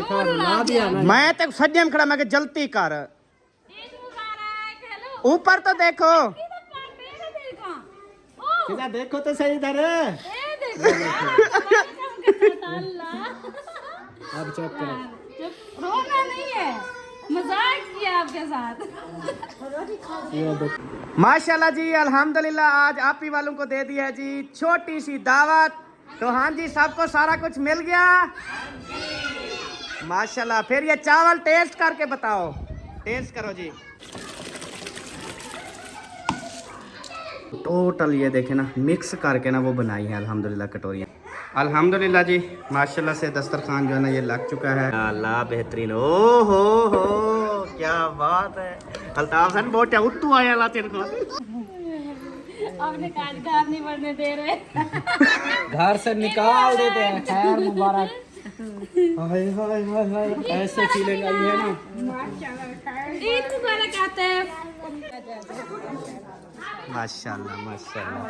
मैं तो सज्जे में खड़ा, मैं जल्दी कर, ऊपर तो देखो, देखो तो सही इधर। अब चुप करो, रोना नहीं है, मजाक किया आपके साथ। माशाल्लाह जी, अल्हम्दुलिल्लाह। आज आप ही वालों को दे दी है जी छोटी सी दावत। तो हाँ जी, सबको सारा कुछ मिल गया माशाल्लाह। फिर ये चावल टेस्ट करके बताओ, टेस्ट करो जी। टोटल ये देखे ना, मिक्स करके ना वो बनाई है अल्हम्दुलिल्लाह कटोरियाँ। अल्हम्दुलिल्लाह जी, माशाल्लाह से दस्तरखान जो है ना ये लग चुका है। अल्लाह बेहतरीन, ओ हो क्या बात है। अल्ताफ सर बहुत उट्टू आया ला तेरे को, अपने काज घर नहीं बढ़ने दे रहे, घर से निकाल देते हैं। खैर मुबारक। हाय हाय हाय हाय, ऐसे फीलिंग आई है ना। ईद मुबारक आते हैं। माशाल्लाह माशाल्लाह।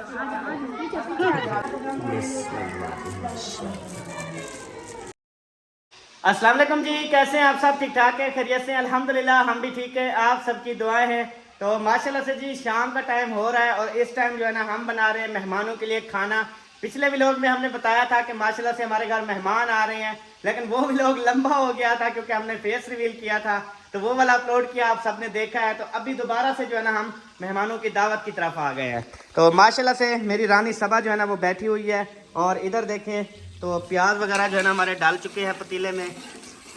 अस्सलाम वालेकुम जी, कैसे हैं आप सब? ठीक ठाक है, खैरियत से? अल्हम्दुलिल्लाह हम भी ठीक है, आप सबकी दुआएं हैं। तो माशाल्लाह से जी शाम का टाइम हो रहा है और इस टाइम जो है ना हम बना रहे हैं मेहमानों के लिए खाना। पिछले व्लॉग में हमने बताया था कि माशाल्लाह से हमारे घर मेहमान आ रहे हैं, लेकिन वो व्लॉग लंबा हो गया था क्योंकि हमने फेस रिवील किया था, तो वो वाला अपलोड किया, आप सबने देखा है। तो अभी दोबारा से जो है ना हम मेहमानों की दावत की तरफ आ गए हैं। तो माशाल्लाह से मेरी रानी सबा जो है ना वो बैठी हुई है, और इधर देखें तो प्याज वगैरह जो है ना हमारे डाल चुके हैं पतीले में।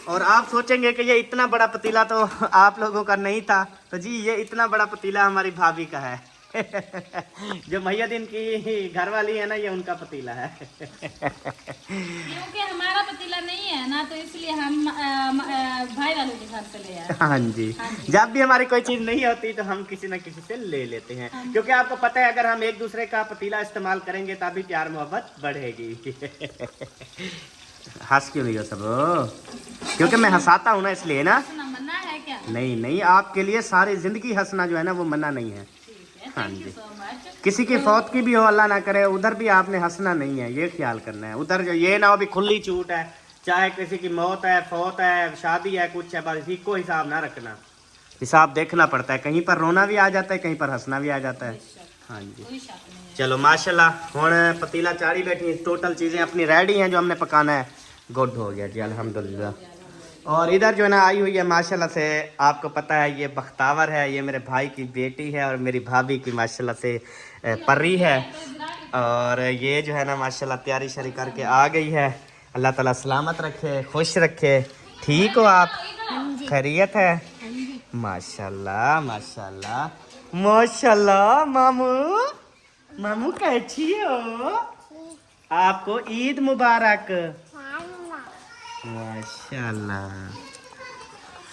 और आप सोचेंगे कि ये इतना बड़ा पतीला तो आप लोगों का नहीं था, तो जी ये इतना बड़ा पतीला हमारी भाभी का है। जो महियादीन की घरवाली है ना, ये उनका पतीला है। क्योंकि हमारा पतीला नहीं है ना, तो इसलिए हम भाई वालों के घर से ले आए। हाँ जी, जब भी हमारी कोई चीज नहीं होती तो हम किसी न किसी से ले लेते हैं, क्योंकि आपको पता है अगर हम एक दूसरे का पतीला इस्तेमाल करेंगे तभी प्यार मोहब्बत बढ़ेगी। हंस क्यों रही हो सब? क्योंकि मैं हंसाता हूँ ना, इसलिए ना। मना है क्या? नहीं नहीं, आपके लिए सारी जिंदगी हंसना जो है ना वो मना नहीं है। हाँ जी, किसी की फौत की भी हो, अल्लाह ना करे, उधर भी आपने हंसना नहीं है, ये ख्याल करना है। उधर जो ये ना हो भी खुली छूट है, चाहे किसी की मौत है, फौत है, शादी है, कुछ है, बस इसी को हिसाब ना रखना। हिसाब देखना पड़ता है, कहीं पर रोना भी आ जाता है, कहीं पर हंसना भी आ जाता है। हाँ जी, चलो माशाल्लाह। हुण पतीला चाड़ी बैठी, टोटल चीज़ें अपनी रेडी हैं जो हमने पकाना है। गुड हो गया जी अल्हम्दुलिल्लाह। और इधर जो है ना आई हुई है माशाल्लाह से, आपको पता है ये बख्तावर है, ये मेरे भाई की बेटी है, और मेरी भाभी की माशाल्लाह से परी है। और ये जो है ना माशाल्लाह तैयारी शरी करके आ गई है। अल्लाह ताला सलामत रखे, खुश रखे। ठीक हो आप? खैरियत है? माशाल्लाह माशाल्लाह माशाल्लाह। मामू मामू कैसी हो? आपको ईद मुबारक। माशाल्लाह।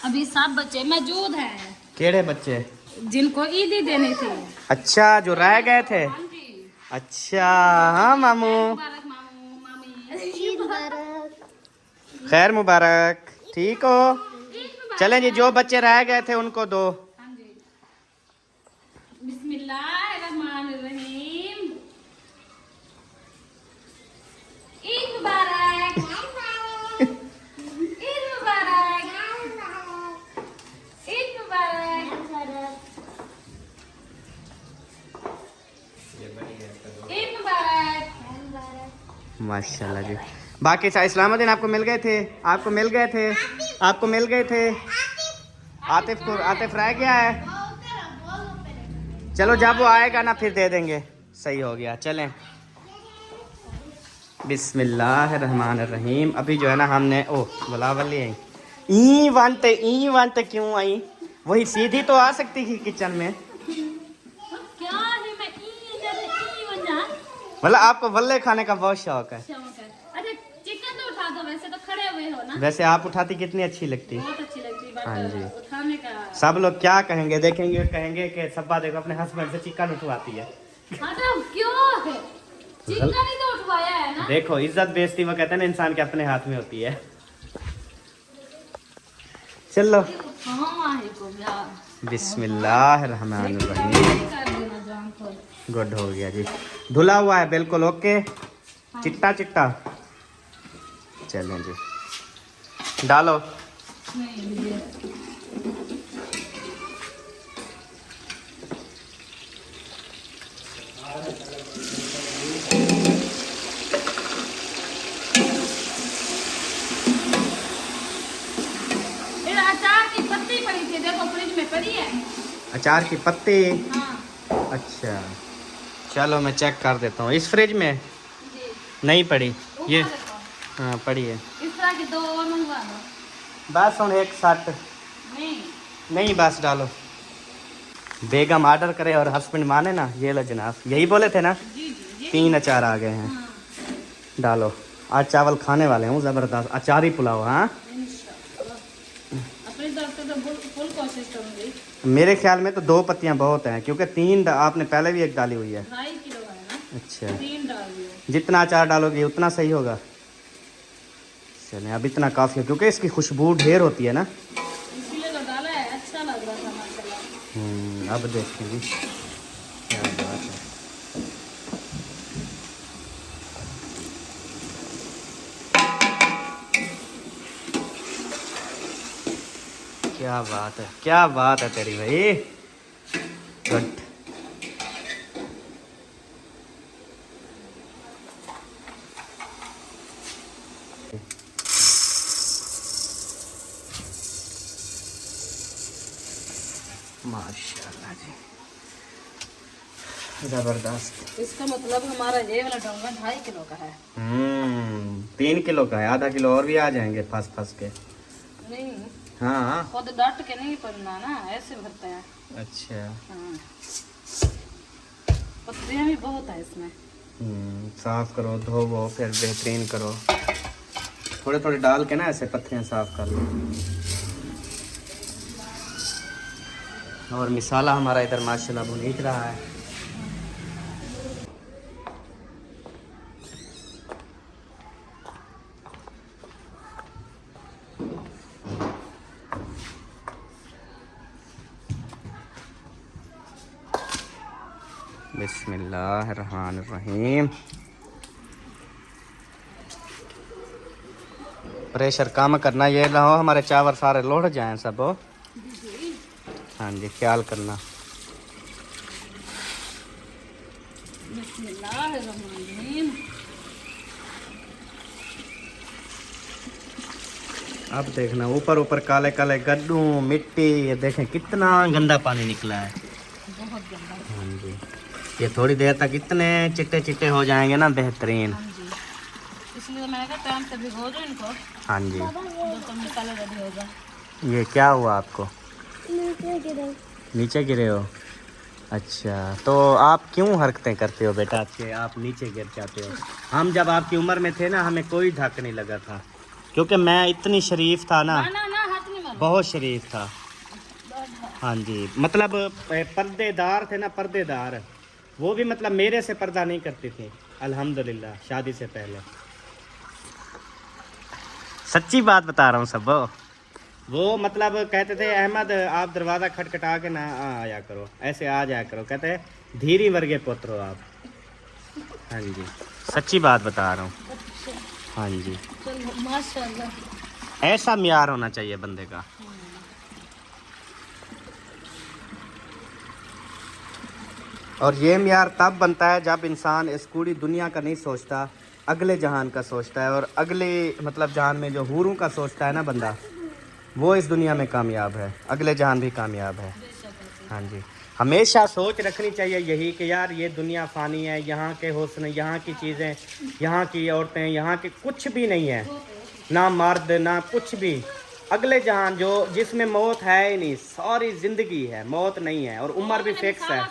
अभी सब बच्चे मौजूद हैं। केड़े बच्चे? जिनको ईदी देनी थी। अच्छा, जो रह गए थे। अच्छा हाँ मामू, खैर मुबारक। ठीक हो? चलें जी, जो बच्चे रह गए थे उनको दो। बिस्मिल्लाहिर्रहमानिर्रहीम। ईद मुबारक। ईद मुबारक। ईद मुबारक। ईद मुबारक। माशाल्लाह जी। बाकी इस्लामुद्दीन आपको मिल गए थे? आपको मिल गए थे? आपको मिल गए थे? आतिफ को, आतिफ रह गया है। चलो जब वो आएगा ना फिर दे देंगे। सही हो गया, चलें। बिस्मिल्लाहिर्रहमानिर्रहीम। अभी जो है ना हमने बुलावली आई। ई वंत क्यों आई? वही सीधी तो आ सकती थी किचन में। क्या है, मैं ई बना। मतलब आपको वल्ले खाने का बहुत शौक है। अच्छा चिकन तो उठा दो, वैसे तो खड़े हुए हो ना। वैसे आप उठाती कितनी अच्छी लगती। बहुत अच्छी लगती है। हाँ जी, उठाने का सब लोग क्या कहेंगे, देखेंगे, कहेंगे कि सब्बा देखो अपने हस्बैंड से चिकन उठवाती है। हाँ तो क्यों है, चिकन ही तो उठवाया है ना। देखो इज्जत बेइज्जती वो कहते हैं ना इंसान के अपने हाथ में होती है। चलो बिस्मिल्लाहिर्रहमानिर्रहीम। गुड हो गया जी, धुला हुआ है बिल्कुल ओके, चिट्टा चिट्टा। चलें जी, डालो। नहीं ये अचार की पत्ती पड़ी थी, देखो फ्रिज में पड़ी है। अचार की पत्ती। हाँ अच्छा चलो मैं चेक कर देता हूँ। इस फ्रिज में जी, नहीं पड़ी ये। ऊपर देखो। हाँ पड़ी है। इस तरह की 2 और मंगवा दो। बस हम एक साथ नहीं नहीं, बस डालो। बेगम ऑर्डर करे और हस्बैंड माने ना। ये लो जनाब, यही बोले थे ना। जी जी जी 3 अचार आ गए हैं। हाँ डालो। आज चावल खाने वाले हूँ ज़बरदस्त। अचार ही पुलाव। हाँ अपनी तरफ से तो फुल कोशिश करूंगी। मेरे ख्याल में तो 2 पत्तियाँ बहुत हैं, क्योंकि 3 आपने पहले भी एक डाली हुई है। 2.5 किलो है ना, अच्छा 3 डाल दियो। जितना अचार डालोगे उतना सही होगा। चलें अब इतना काफ़ी है, क्योंकि इसकी खुशबू ढेर होती है ना। इसीलिए तो डाला है, अच्छा लग रहा था माशाल्लाह। अब देखेंगे क्या बात है। क्या बात है, क्या बात है तेरी भाई। गुड। माशाल्लाह जी जबरदस्त। इसका मतलब हमारा ये वाला डोंगा 2.5 किलो का है। 3 किलो का है। आधा किलो और भी आ जाएंगे फंस फंस के। नहीं हाँ खुद डट के नहीं पड़ना ना, ऐसे भरते हैं। अच्छा। हाँ पत्तियाँ भी बहुत है इसमें। साफ करो, धोवो, फिर बेहतरीन करो। थोड़े थोड़े डाल के ना ऐसे पत्तियाँ साफ कर लो। और मिसाला हमारा इधर माशाल्लाह भुनीत रहा है। बिस्मिल्लाहिर्रहमानिर्रहीम। प्रेशर कम करना, ये ना हो हमारे चावल सारे लौट जाएं सब। हो हाँ जी ख्याल करना। बिस्मिल्लाहिर्रहमानिर्रहीम। अब देखना ऊपर ऊपर काले काले गड्ढू मिट्टी, ये देखें कितना गंदा पानी निकला है। बहुत गंदा। हाँ जी ये थोड़ी देर तक इतने चिट्टे चिट्टे हो जाएंगे ना, बेहतरीन। हाँ जी इसलिए मैंने कहा टाइम से भिगो दो इनको, हाँ जी जब तक मसाला रेडी होगा। ये क्या हुआ आपको? नीचे गिरे। नीचे गिरे हो? अच्छा तो आप क्यों हरकतें करते हो बेटा कि आप नीचे गिर जाते हो? हम जब आपकी उम्र में थे ना, हमें कोई धक नहीं लगा था, क्योंकि मैं इतनी शरीफ था ना। ना ना हाथ नहीं मारो। बहुत शरीफ था। हाँ जी मतलब पर्देदार थे ना, पर्देदार। वो भी मतलब मेरे से पर्दा नहीं करती थी अल्हम्दुलिल्लाह, शादी से पहले। सच्ची बात बता रहा हूँ सब। वो मतलब कहते थे अहमद आप दरवाज़ा खटखटा के ना आया करो, ऐसे आ जाया करो। कहते धीरी वर्गे पुत्र हो आप। हाँ जी सच्ची बात बता रहा हूँ। हाँ जी चलो माशाल्लाह। ऐसा म्यार होना चाहिए बंदे का। और ये म्यार तब बनता है जब इंसान इस पूरी दुनिया का नहीं सोचता, अगले जहान का सोचता है। और अगले मतलब जहान में जो हूरों का सोचता है ना बंदा, वो इस दुनिया में कामयाब है, अगले जहान भी कामयाब है। हाँ जी हमेशा सोच रखनी चाहिए यही कि यार ये दुनिया फ़ानी है, यहाँ के हुस्न, यहाँ की चीज़ें, यहाँ की औरतें, यहाँ के कुछ भी नहीं है, ना मर्द ना कुछ भी। अगले जहान जो जिसमें मौत है ही नहीं, सारी ज़िंदगी है, मौत नहीं है। और उम्र भी फिक्स है,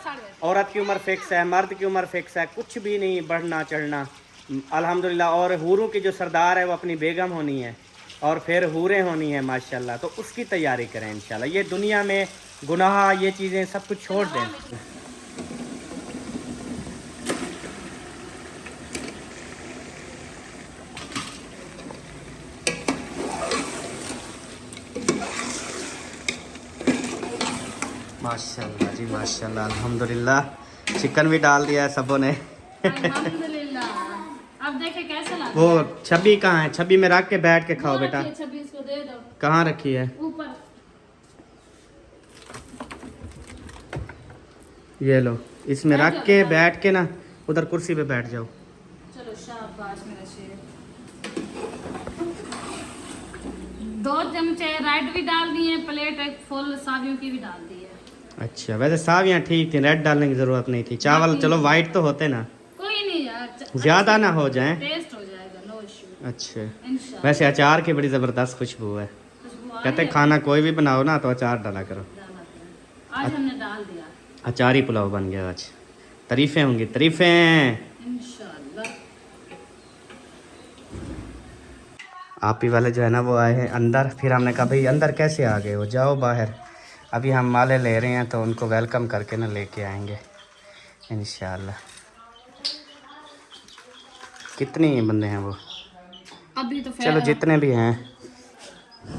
औरत की उम्र फिक्स है, मर्द की उम्र फिक्स है, कुछ भी नहीं बढ़ना चढ़ना अल्हम्दुलिल्लाह। और हूरों की जो सरदार है वो अपनी बेगम होनी है, और फिर हूरें होनी है माशाल्लाह। तो उसकी तैयारी करें इंशाल्लाह। ये दुनिया में गुनाह, ये चीज़ें सब कुछ छोड़ दें। माशाल्लाह जी माशाल्लाह अल्हम्दुलिल्लाह। चिकन भी डाल दिया है सबों ने। अल्हम्दुलिल्लाह। अब देखे कैसा लगा। वो छबी कहाँ है? छबी में रख के बैठ के खाओ बेटा। 26 को दे कहाँ रखी है? ऊपर। ये लो, इसमें रख के बैठ के ना उधर कुर्सी पे बैठ जाओ। चलो शाबाश मेरा शेर। 2 चमचे रेड भी डाल दिए, प्लेट एक फुल सावियों की भी डाल दी है। अच्छा, वैसे सावियाँ ठीक थी, रेड डालने की जरूरत नहीं थी। चावल चलो वाइट तो होते ना, कोई नहीं यार, ज्यादा ना हो जाए। टेस्ट हो जाएगा, नो इशू। अच्छा, इंशाल्लाह। वैसे अचार की बड़ी जबरदस्त खुशबू है। खुशबू आ कहते रही है? खाना कोई भी बनाओ ना तो अचार डाला करो। आज हमने डाल दिया। अचारी पुलाव बन गया आज। तारीफें होंगी, तारीफें। इंशाल्लाह। आप ही वाले जो है ना वो आए हैं अंदर, फिर हमने कहा भाई अंदर कैसे आ गए हो, जाओ बाहर। अभी हम माले ले रहे हैं तो उनको वेलकम करके ना लेके आएंगे इंशाल्लाह। कितने बंदे हैं वो? अभी तो चलो जितने भी हैं।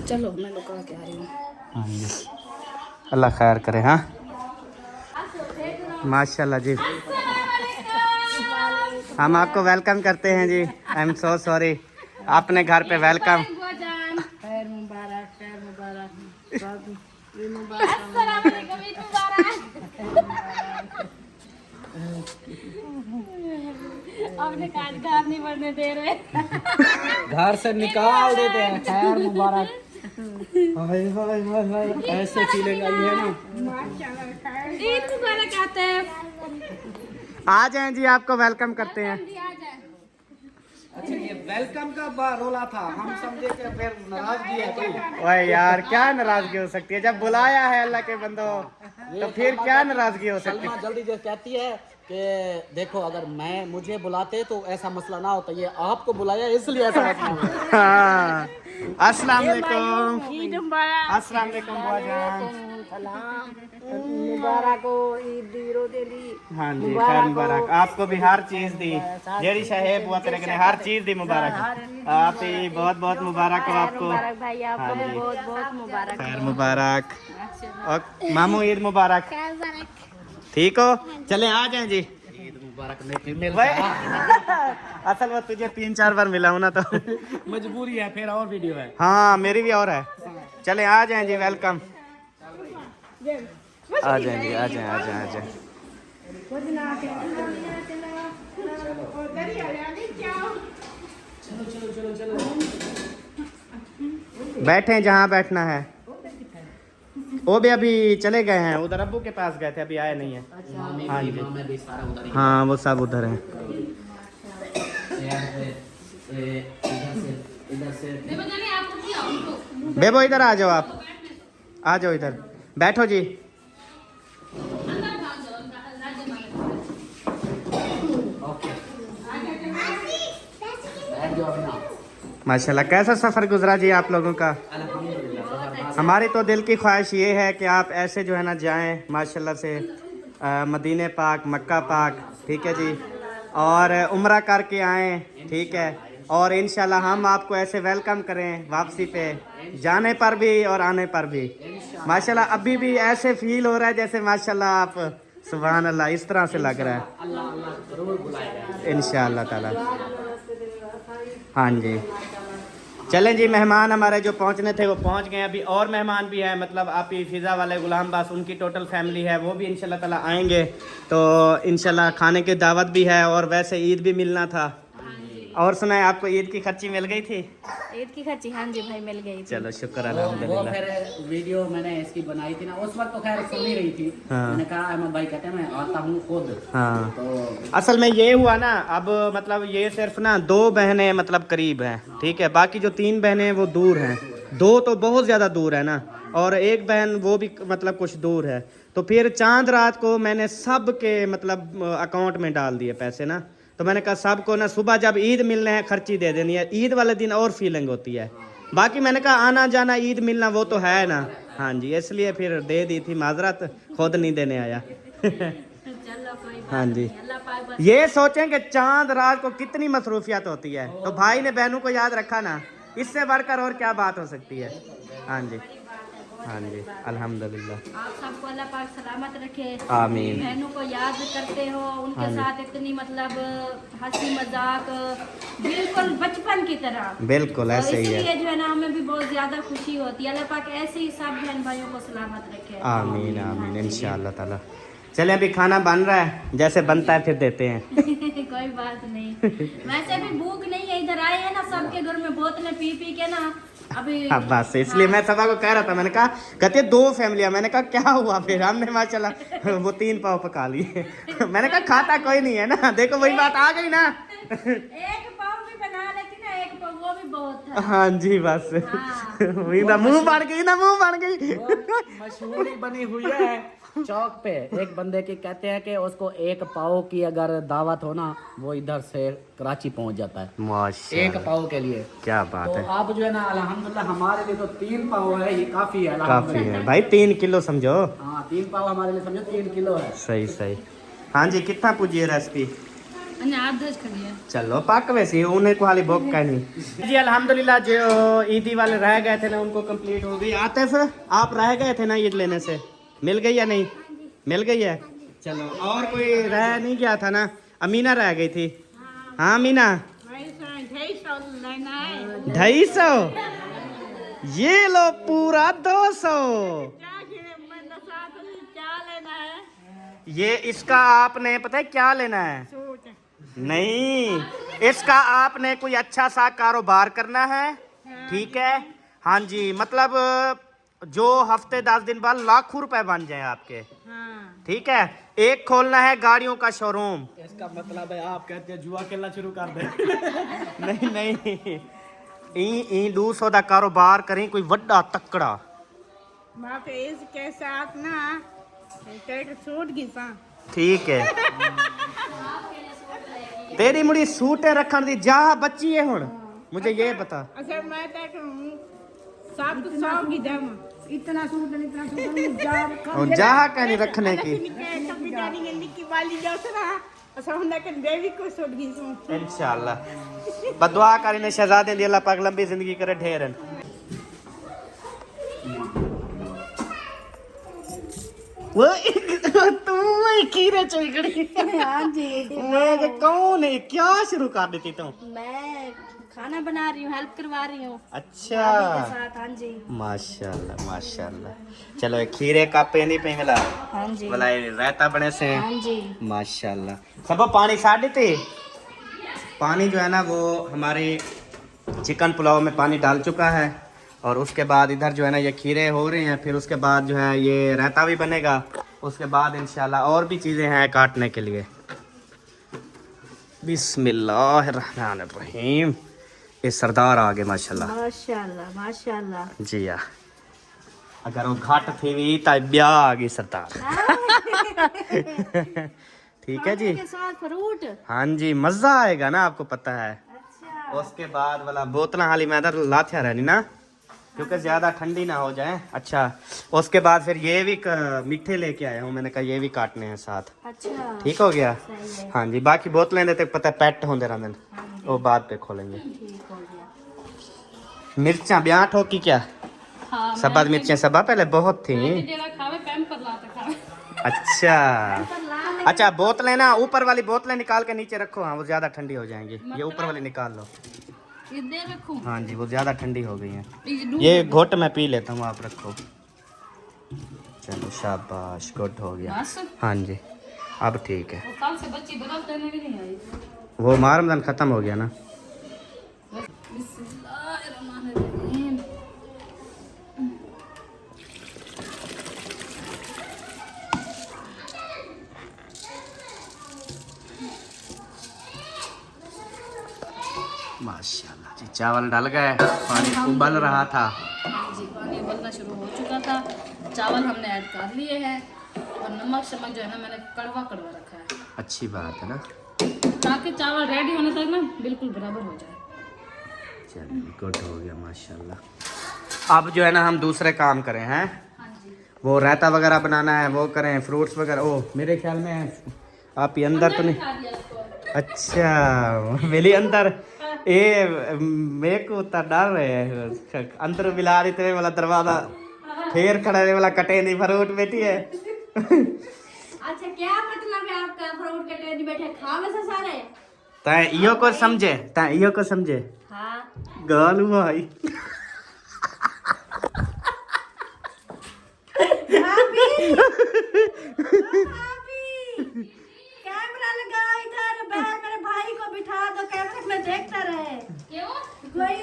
चलो मैं लुका के आ रही हूँ। हाँ जी, अल्लाह खैर करे। हाँ माशाल्लाह जी, हम आपको वेलकम करते हैं जी। आई एम सो सॉरी, अपने घर पे वेलकम। खैर मुबारक, खैर मुबारक, अस्सलाम वालेकुम, ईद मुबारक। अपने काज घर नहीं बढ़ने दे रहे, घर से निकाल देते हैं। खैर मुबारक। ऐसे फीलिंग आई है ना। ईद मुबारक आते हैं। आ जाएं जी, आपको वेलकम करते हैं। अच्छा, ये वेलकम का रोला था, हम समझे कि फिर नाराजगी है कोई। ओए यार, क्या नाराजगी हो सकती है? जब बुलाया है अल्लाह के बंदो तो फिर क्या नाराजगी हो सकती सलमा है? जल्दी जो कहती है कि देखो अगर मुझे बुलाते तो ऐसा मसला ना होता, ये आपको बुलाया इसलिए ऐसा मसला हुआ। हाँ, अस्सलाम वालेकुम। अस्सलाम वालेकुम बुआजान। मुबारक हो, ईद दी रोजे दी। हाँ जी, खैर मुबारक। आपको भी हर चीज दी, जेरी साहेब बुआ तेरे ने हर चीज दी मुबारक। आप ही बहुत बहुत मुबारक हो आपको। मुबारक भाई, आपको हाँ भी जी। बहुत बहुत मुबारक। खैर मुबारक। और मामू ईद मुबारक। ठीक हो? चले आ जाएं जी। ईद मुबारक नहीं फिर मेरे भाई असल में तुझे 3-4 बार मिला हूं ना तो मजबूरी है, फिर और वीडियो है। हाँ मेरी भी और है। चले आ जाएं जी, वेलकम। आ जाएं जी, आ जाएं, आ जाएं, आ जाएं। बैठे जहाँ बैठना है। वो भी अभी चले गए हैं उधर, अब्बू के पास गए थे, अभी आए नहीं है। हाँ जी, भी सारा उधर ही। हाँ वो सब उधर हैं। इधर से देखो जाने आपको क्या उनको बेबो इधर आ जाओ, आप आ जाओ इधर, बैठो जी। अंदर भाग जाओ, राज्य मालिक। ओके, बैठ जाओ अभी ना। माशाल्लाह, कैसा सफ़र गुजरा जी आप लोगों का? हमारी तो दिल की ख्वाहिश ये है कि आप ऐसे जो है ना जाएं माशाल्लाह से मदीने पाक, मक्का पाक, ठीक है जी, और उम्रा करके आएँ, ठीक है। और इंशाल्लाह हम आपको ऐसे वेलकम करें वापसी पे, जाने पर भी और आने पर भी। माशाल्लाह अभी भी ऐसे फील हो रहा है जैसे माशाल्लाह आप, सुभान अल्लाह, इस तरह से लग रहा है। अल्लाह अल्लाह जरूर बुलाएगा इंशाअल्लाह ताला। हाँ जी, चलें जी, मेहमान हमारे जो पहुंचने थे वो पहुंच गए। अभी और मेहमान भी हैं, मतलब आप ही फ़िज़ा वाले गुलाम बास, उनकी टोटल फैमिली है, वो भी इंशाल्लाह ताला आएंगे। तो इंशाल्लाह खाने की दावत भी है और वैसे ईद भी मिलना था। और सुनाए, आपको ईद की खर्ची मिल गई थी? ईद की खर्ची हाँ जी भाई मिल गई थी। चलो शुक्र वो अल्हम्दुलिल्लाह। फिर वीडियो मैंने इसकी बनाई थी ना, उस वक्त तो खैर सुन ही रही थी। हाँ। मैंने कहा अहमद भाई कहते हैं मैं आता हूँ खुद। हाँ, तो असल में ये हुआ ना, अब मतलब ये सिर्फ ना 2 बहनें मतलब करीब हैं, ठीक है, बाकी जो 3 बहनें हैं वो दूर हैं। 2 तो बहुत ज़्यादा दूर है ना, और एक बहन वो भी मतलब कुछ दूर है। तो फिर चांद रात को मैंने सब के मतलब अकाउंट में डाल दिए पैसे ना। तो मैंने कहा सबको ना सुबह जब ईद मिलने हैं खर्ची दे देनी है, ईद वाले दिन और फीलिंग होती है। बाकी मैंने कहा आना जाना ईद मिलना वो तो है ना। हाँ जी, इसलिए फिर दे दी थी, माजरत, खुद नहीं देने आया। चलो कोई बात हाँ जी, नहीं, अल्लाह पाक बस। ये सोचें कि चांद रात को कितनी मसरूफियत होती है, तो भाई ने बहनों को याद रखा ना, इससे बढ़कर और क्या बात हो सकती है। हाँ जी, हाँ जी अल्हम्दुलिल्लाह। आप सबको अल्लाह पाक सलामत रखे। आमीन। बहनों को याद करते हो, उनके साथ इतनी मतलब हंसी मजाक बिल्कुल बचपन की तरह। बिल्कुल ऐसे ही है। इसलिए जो है ना हमें भी बहुत ज्यादा खुशी होती है। अल्लाह पाक ऐसे ही सब बहन भाइयों को सलामत रखे। आमीन आमीन इंशाअल्लाह ताला। चले अभी खाना बन रहा है, जैसे बनता है फिर देते हैं। कोई बात नहीं, वैसे भी भूख नहीं है, इधर आए हैं ना सबके घर में बोतलें पी पी के ना अभी। अब बस इसलिए मैं सबा को कह रहा था, मैंने कहा कहते 2 फैमिलियां, मैंने कहा क्या हुआ, फिर हमने माशाल्लाह वो 3 पाव पका लिए। मैंने कहा खाता कोई नहीं है ना, देखो वही बात आ गई ना। एक पाव भी बना लेती ना, एक पाव वो भी बहुत था। हाँ जी बस वही ना, मुंह बन गई ना, मुंह बन गई। मशहूरी बनी हुई है चौक पे। एक बंदे की कहते हैं कि उसको 1 पाव की अगर दावत हो ना, वो इधर से कराची पहुंच जाता है 1 माशाल्लाह पाव के लिए। क्या बात तो है। आप जो है ना अल्हम्दुलिल्लाह हमारे लिए तो 3 पाव है, ये काफी है काफी अल्हम्दुलिल्लाह। है भाई, 3 किलो समझो। हाँ 3 पाव हमारे लिए समझो 3 किलो है। सही सही। हाँ जी कितना पूछिए रेसिपी। चलो पक वैसे उन्हें को हाली भोग का नहीं जी। अल्हम्दुलिल्लाह जो ईदी वाले रह गए थे ना, उनको कंप्लीट हो गई। आतिफ आप रह गए थे ना ईद लेने से, मिल गई या नहीं? मिल गई है। चलो और कोई रह नहीं गया था ना? अमीना रह गई थी। हाँ अमीना 250 ये लो पूरा 200। ये इसका आपने पता है क्या लेना है? नहीं, इसका आपने कोई अच्छा सा कारोबार करना है, ठीक है? हाँ जी, मतलब जो हफ्ते 10 दिन बाद लाखों रुपए बन जाए आपके, ठीक है? एक खोलना है गाड़ियों का शोरूम। इसका मतलब है आप कहते हैं जुआ खेलना शुरू कर दे। नहीं नहीं, ई 200 का कारोबार करें कोई वड्डा तकड़ा। इसके साथ ना सूट घिसा ठीक है। तेरी मुड़ी सूटे रखन दी जा बच्ची है हुन, मुझे ये बता। अच्छा मैं तक सब सौ की दम इतना सूट और जहा का नहीं रखने की। निकी वाली जोसना अच्छा हुन के बेबी को सूट घिसू इंशाअल्लाह बदुआ करें शहजादे दी अल्लाह पाक लंबी जिंदगी करे ढेरन। वो तू ही खीरे चोइकड़ी। हाँ जी मैं कि कौन है, क्या शुरू कर देती तू? मैं खाना बना रही हूँ, हेल्प करवा रही हूँ अच्छा के साथ। हाँ जी माशाल्लाह माशाल्लाह। चलो खीरे का पेनी पे मिला हाँ जी भला रायता बने से हाँ जी माशाल्लाह। सब पानी साड़ देते। पानी जो है ना वो हमारे चिकन पुलाव में पानी डाल चुका है, और उसके बाद इधर जो है ना ये खीरे हो रहे हैं, फिर उसके बाद जो है ये रायता भी बनेगा, उसके बाद इंशाल्लाह और भी चीज़ें हैं काटने के लिए। बिस्मिल्लाहिर्रहमानिर्रहीम। ये सरदार आ गए माशाल्लाह माशाल्लाह माशाल्लाह। जी हाँ, अगर वो घाट थी भी तो ब्याह आ गई सरदार। ठीक है जी। के साथ फ्रूट। हाँ जी मज़ा आएगा ना, आपको पता है। अच्छा उसके बाद वाला बोतल हाली मैं इधर लाथिया रहनी ना, क्योंकि ज़्यादा ठंडी ना हो जाए। अच्छा उसके बाद फिर ये भी मीठे लेके आया हूँ, मैंने कहा ये भी काटने हैं साथ। अच्छा ठीक हो गया। सही है। हाँ जी बाकी बोतलें देते पता है पैट होंगे रहने, वो बाद पे खोलेंगे। ठीक हो गया। मिर्चा ब्याह ठोकी क्या? हाँ सबा मिर्चें सबा पहले बहुत थी। खावे पैम पर लाते खावे। अच्छा अच्छा बोतलें ना ऊपर वाली बोतलें निकाल के नीचे रखो। हाँ वो ज़्यादा ठंडी हो जाएंगी, ये ऊपर वाली निकाल लो। ये दे रखूं। हाँ जी वो ज़्यादा ठंडी हो गई हैं, ये डूब ये घोट मैं पी लेता हूँ, आप रखो। चलो शाबाश गुड हो गया। बस हाँ जी अब ठीक है। वो कल से बच्ची बदल करने भी नहीं आई। वो माह रमजान ख़त्म हो गया ना। बिस्मिल्लाहिर्रहमानिर्रहीम। माशाल्लाह जी चावल डल गए, पानी उबल रहा था। हाँ जी पानी उबलना शुरू हो चुका था, चावल हमने ऐड कर लिए हैं, और नमक शमक जो है ना मैंने कड़वा कड़वा रखा है, अच्छी बात है ना। ताकि चावल रेडी होने तक ना बिल्कुल बराबर हो जाए। चलिए गुड हो गया माशाल्लाह। अब जो है ना हम दूसरे काम करें हैं, हाँ जी वो रायता वगैरह बनाना है, वो करें फ्रूट्स वगैरह। ओ मेरे ख्याल में आप ये अंदर तो नहीं। खा दिया उसको। अच्छा मेरी अंदर ये मेरे को तो डर रहे हैं अंदर मिला रही तेरे वाला दरवाजा फिर खड़े वाला कटे नहीं फ्रूट बेटी है। अच्छा क्या मतलब है आपका फ्रूट के टेडी बैठे खावे से सारे? तय इयो को समझे हाँ गालू भाई। कैमरा लगाओ इधर, मेरे भाई को बिठा दो कैमरे में देखता रहे। क्यों? कोई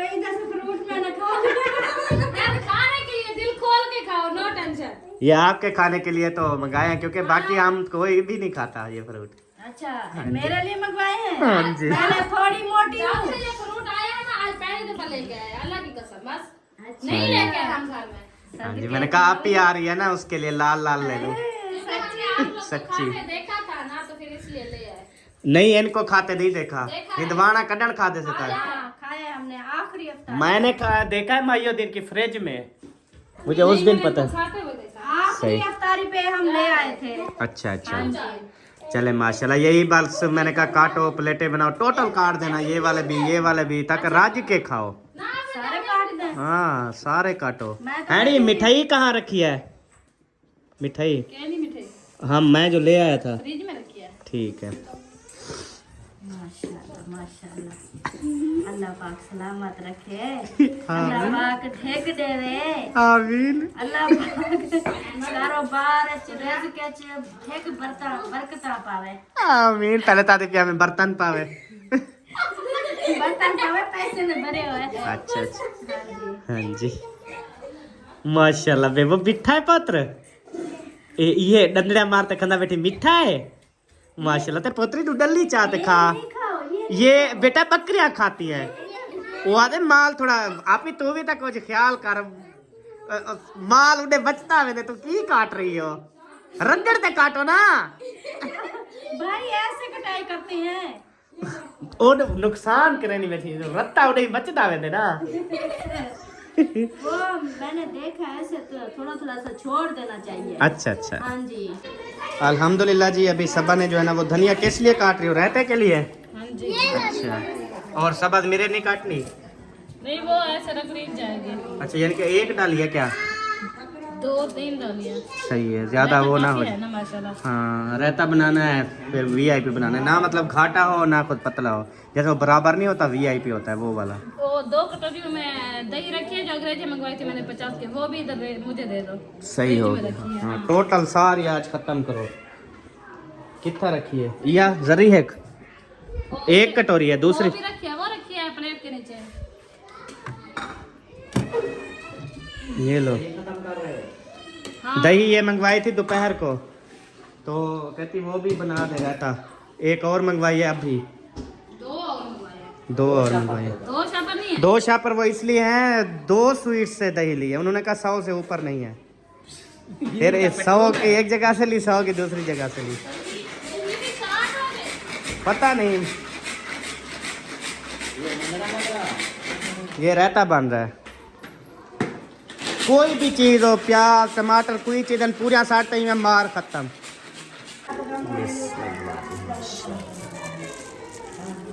इधर से फ्रूट में न खाओ। यार खाने के लिए दिल खोल के खाओ, नो टेंशन। ये आपके खाने के लिए तो मंगाए हैं, क्योंकि बाकी हम कोई भी नहीं खाता ये फ्रूट। अच्छा मेरे लिए मंगवाए हैं? हाँ जी। मैं थोड़ी मोटी जब हूँ। से ये फ्रूट आया है ना, आज पहली दफा लेके आए, अल्लाह की कसम। बस अच्छा। नहीं लेके आए हम घर में। हाँ जी, मैंने कहा आप ही आ रही है ना, उसके लिए लाल लाल ले लो। आप लोग को सच्ची। खाते देखा था ना, तो फिर इसलिए ले आए। नहीं इनको खाते नहीं देखा, देखा है। हिंदवाना कड्डन खाते से था। हाँ खाए हमने आखिरी हफ्ता। मैंने देखा है माइयो दिन की फ्रिज में, मुझे उस दिन पता है। खाते हुए देखा। आखिरी इफ्तारी पे हम ले आए थे। अच्छा अच्छा, चले माशाल्लाह। यही बात मैंने कहा काटो प्लेटें बनाओ, टोटल काट देना, ये वाले भी ताकि राज के खाओ। सारे काट दें। हाँ सारे काटो। मैं तो हैनी मिठाई कहाँ रखी है? मिठाई कैनी मिठाई हाँ मैं जो ले आया था। फ्रिज में रखी है। ठीक है। माशाल्लाह माशाल्लाह। अल्लाह पाक सलामत रखे। अल्लाह पाक ठेक देवे। आमीन। अल्लाह पाक कारोबार रिज़्क़ के ठेक बरकता पावे। आमीन। पहले ताते पिया में बर्तन पावे। बर्तन पावे पैसे में भरे हुए। अच्छा अच्छा हाँ जी माशाल्लाह। बेबो मिठा है पात्र ये डंडड़ा मारते खंदा बैठी मिठा है माशाल्लाह। ते पोतरी तू डल्ली चाहते खा। ये बेटा बकरियां खाती है, वो आदे माल थोड़ा आप ही तू भी तक कुछ ख्याल कर। माल उन्हें बचता है तू की काट रही हो? रगड़ ते काटो ना भाई ऐसे कटाई करते हैं। ओ नुकसान करे नहीं बैठी, रत्ता उन्हें बचता है ना। वो मैंने देखा है, ऐसे तो थोड़ा सा छोड़ देना चाहिए। अच्छा अच्छा हाँ जी। अल्हम्दुलिल्लाह जी। अभी सबा ने जो है ना वो धनिया किस लिए काट रही हो? रहते के लिए? हाँ जी। अच्छा। और सबा मेरे नहीं काटनी? नहीं वो ऐसे रगड़ी जाएगी। अच्छा यानी कि एक डाली है क्या? 2-3 डालियाँ। सही है, ज्यादा वो ना हो। है ना माशाल्लाह। हाँ रायता बनाना है, फिर वीआईपी बनाना है ना, मतलब घाटा हो ना खुद पतला हो। जैसे वो बराबर नहीं होता, वीआईपी होता है वो वाला। वो 2 कटोरी में दही रखी है, जो अंग्रेजी मंगवाई थी मैंने 50 के, वो भी इधर मुझे दे दो। सही हो फ्रिज में रखी है। हाँ, टोटल सारी आज खत्म करो। कितना रखी है या जरी है? एक कटोरी है, दूसरी वो भी रखी है, वो रखी है प्लेट के नीचे। ये लो। हाँ। दही ये मंगवाई थी दोपहर को, तो कहती वो भी बना दे रहा था। एक और मंगवाई है अभी। 2 और मंगवाए। 2 और मंगवाई है। 2 शापर नहीं है। 2 शापर वो इसलिए हैं 2 स्वीट से दही ली है, उन्होंने कहा 100 से ऊपर नहीं है। फिर 100 की एक जगह से ली, 100 की दूसरी जगह से ली, पता नहीं। ये रायता बन रहा है। कोई भी चीज हो, प्याज टमाटर कोई चीज पूरा 60 में मार खत्म।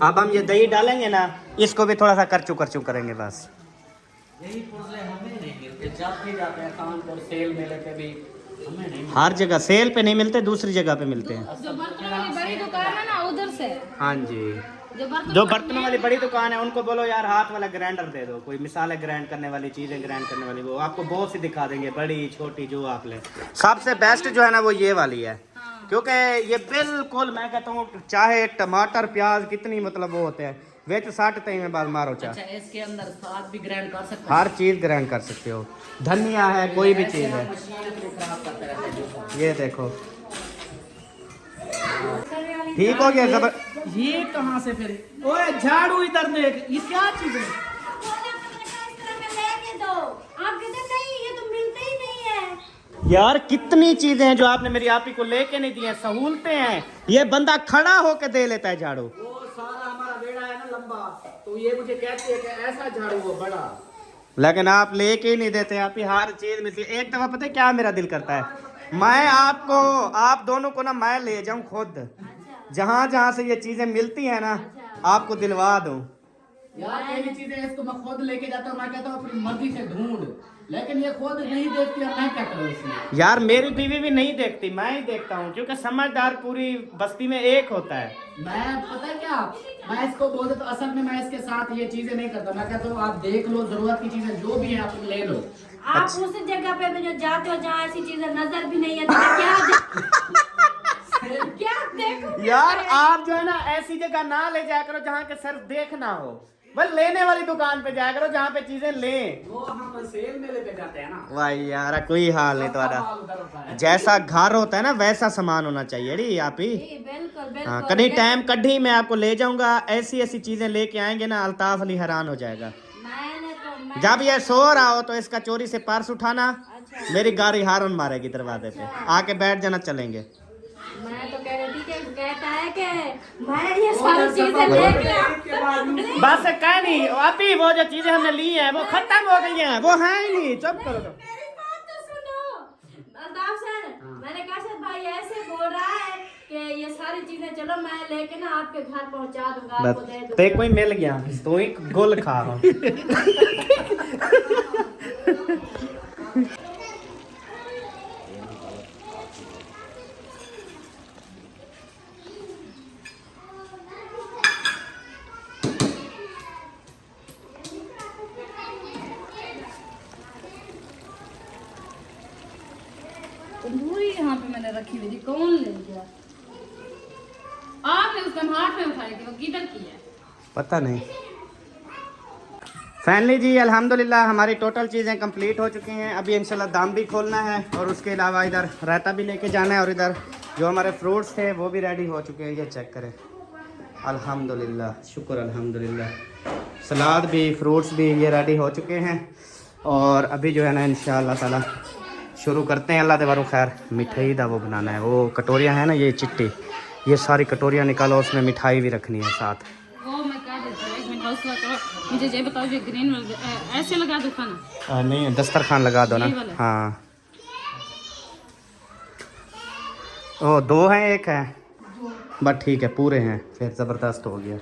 अब हम ये दही डालेंगे ना, इसको भी थोड़ा सा करचू करेंगे बस। यही पुर्जे हमें नहीं मिलते, जब भी जाते हैं कानपुर सेल मेले पे भी हमें नहीं हर जगह सेल पे नहीं मिलते, दूसरी जगह पे मिलते हैं। जो बर्तनों वाली बड़ी दुकान है ना, उधर से। हाँ जी। जो जो बर्तनों वाली बड़ी दुकान है उनको बोलो यार हाथ वाला ग्राइंडर दे दो, कोई मिसाले ग्राइंड करने वाली चीजें ग्राइंड करने वाली, वो आपको बहुत सी दिखा देंगे, बड़ी छोटी जो आप ले। सबसे बेस्ट जो है ना वो ये वाली है, क्योंकि ये बिल्कुल मैं कहता हूँ चाहे टमाटर प्याज कितनी मतलब वो होते हैं, वे तो 60 तई में बाल मारो चाहे। अच्छा इसके अंदर स्वाद भी ग्राइंड कर सकते हर चीज ग्राइंड कर सकते हो, धनिया है कोई भी चीज है। ये देखो ठीक हो गया जबर। ये कहाँ से फिर? ओए झाड़ू इधर देख, ये क्या चीज है? आप कहते नहीं, ये तो मिलते ही नहीं है। यार कितनी चीजें हैं जो आपने मेरी आप ही को लेके नहीं दी हैं, सहूलतें हैं। ये बंदा खड़ा होके दे लेता है झाड़ू। वो सारा हमारा बेड़ा है ना लंबा, तो ये मुझे कहती है कि ऐसा झाड़ू हो बड़ा, लेकिन आप लेके ही नहीं देते, आप ही हर चीज मिलती है। एक दफा पता है क्या मेरा दिल करता है, मैं आपको आप दोनों को ना मैं ले जाऊं खुद, जहाँ जहाँ से ये चीजें मिलती हैं ना आपको दिलवा दूं। यार यही चीजें इसको मैं खुद लेके जाता हूँ, मैं कहता हूँ अपनी मर्जी से ढूंढ, लेकिन ये खुद नहीं देखती, अब मैं क्या करूँ इसमें? यार मेरी बीवी भी नहीं देखती, मैं ही देखता हूँ, क्योंकि समझदार पूरी बस्ती में एक होता है। मैं पता है क्या, मैं इसको बोलते तो असल में मैं इसके साथ ये चीजें नहीं करता। मैं कहता हूँ आप देख लो, जरूरत की चीजें जो भी है आप ले लो। आप उस जगह पे भी जो जाते हो जहाँ ऐसी चीजें नजर भी नहीं आती, क्या देखो यार आप जो है ना ऐसी जगह ना ले जाया करो जहाँ के सिर्फ देखना हो, बस लेने वाली दुकान पे जाया करो जहाँ पे चीजें लें। वो हम सेल मेले पे जाते हैं ना। भाई यार कोई हाल नहीं तुम्हारा, माल उधर होता है। जैसा घर होता है ना वैसा सामान होना चाहिए री आप ही। बिल्कुल हाँ बिल्कुल। कभी टाइम कभी मैं आपको ले जाऊंगा, ऐसी ऐसी चीजें लेके आएंगे ना, अल्ताफ अली हैरान हो जाएगा। जब ये सो रहा हो तो इसका चोरी से पर्स उठाना, मेरी गाड़ी हारन मारेगी दरवाजे पे, आके बैठ जाना, चलेंगे। मैं तो कह रही थी कि कहता है कि मैं ये सारी चीजें लेके बस कह नहीं अभी वो जो चीजें हमने ली हैं वो खत्म हो गई हैं, वो है ही नहीं। चुप करो तो। मेरी बात तो सुनो अल्ताफ सर, मैंने कहा सर भाई ऐसे बोल रहा है कि ये सारी चीजें चलो मैं लेके ना आपके घर पहुंचा दूंगा, आपको दे ते दूंगा। कोई मिल गया तो एक गोल खा। तंदूरी यहाँ पे मैंने रखी हुई थी, कौन ले गया? आपने उसका हाथ में उठाई थी, वो किधर की है? पता नहीं। फाइनली जी अल्हम्दुलिल्लाह हमारी टोटल चीज़ें कंप्लीट हो चुकी हैं। अभी इंशाल्लाह दाम भी खोलना है और उसके अलावा इधर रायता भी लेके जाना है, और इधर जो हमारे फ्रूट्स थे वो भी रेडी हो चुके हैं। ये चेक करें, अल्हम्दुलिल्लाह, शुक्र अल्हम्दुलिल्लाह। सलाद भी, फ्रूट्स भी ये रेडी हो चुके हैं। और अभी जो है ना इंशाअल्लाह ताला शुरू करते हैं। अल्लाह दे वारों खैर मिठाई दा वो बनाना है, वो कटोरियाँ हैं ना ये चिट्टी, ये सारी कटोरियाँ निकालो, उसमें मिठाई भी रखनी है साथ। वो मैं कह देती हूँ, एक मिनट हौसला करो। मुझे ये बताओ, ये ग्रीन वाला ऐसे लगा दो खाना? नहीं दस्तरखान लगा दो ना। यही वाला? हाँ ओ दो हैं, एक है बस, ठीक है पूरे हैं, फिर ज़बरदस्त हो गया।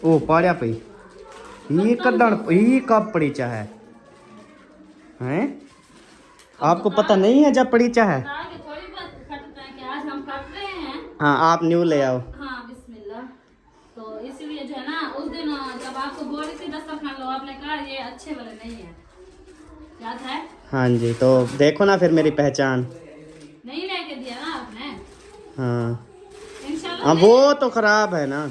ओ पाड़िया पई ये कदन ये कब पड़ीचा है हैं? आपको पता नहीं है जब पड़ीचा है? आगे थोड़ी बात खटता है कि आज हम खट रहे हैं। हाँ आप न्यू ले आओ। हाँ बिस्मिल्लाह। तो इसीलिए जो है ना उस दिन जब आपको बोल रही थी दस्तरखान लो, आपने कहा ये अच्छे वाले नहीं है, याद है? हाँ जी, तो देखो ना फिर मेरी पहचान। नहीं लेके दिया ना आपने? हाँ इंशाल्लाह हाँ वो तो खराब है ना।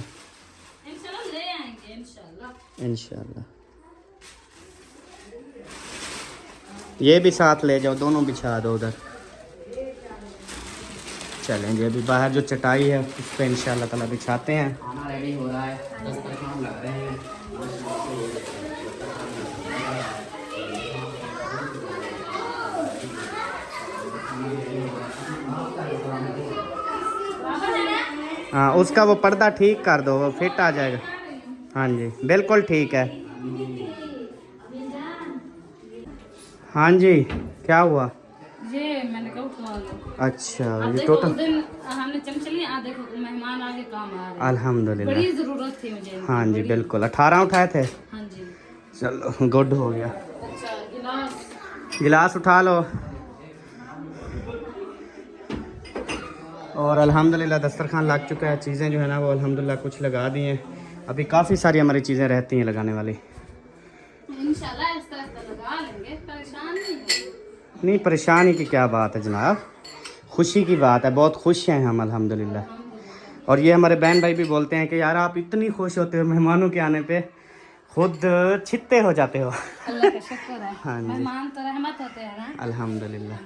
इंशाल्लाह ले आएंगे इंशाल्लाह। इंशाल्लाह ये भी साथ ले जाओ, दोनों बिछा दो उधर। चलेंगे अभी बाहर जो चटाई है उस पर इंशाल्लाह ताला बिछाते हैं। खाना रेडी हो रहा है, दस्तरखान लग रहे हैं। हाँ उसका वो पर्दा ठीक कर दो, वो फिट आ जाएगा। हाँ जी बिल्कुल ठीक है। हाँ जी क्या हुआ? ये मैंने कहा उठवा लो। अच्छा अब ये देखो उस टोटल दिन हमने चमचली देखो मेहमान आगे काम आ रहे हैं। अल्हम्दुलिल्लाह। बड़ी जरूरत थी मुझे इनकी, हाँ जी बड़ी। बिल्कुल 18 उठाए थे। हाँ जी। चलो गुड हो गया। अच्छा गिलास गिलास उठा लो। और अल्हम्दुलिल्लाह दस्तरखान लग चुका है। चीज़ें जो है ना वो अल्हम्दुलिल्लाह कुछ लगा दी हैं। अभी काफ़ी सारी हमारी चीज़ें रहती हैं लगाने वाली। इंशाल्लाह इस तरह का लगा लेंगे, परेशान नहीं होंगे। नहीं परेशानी की क्या बात है जनाब, खुशी की बात है, बहुत खुश हैं हम अल्हम्दुलिल्लाह। और ये हमारे बहन भाई भी बोलते हैं कि यार आप इतनी खुश होते हो मेहमानों के आने पे, खुद छित्ते हो जाते हो। अल्लाह का शुक्र है। हाँ जी। मेहमान तो रहमत होते हैं ना। अल्हम्दुलिल्लाह।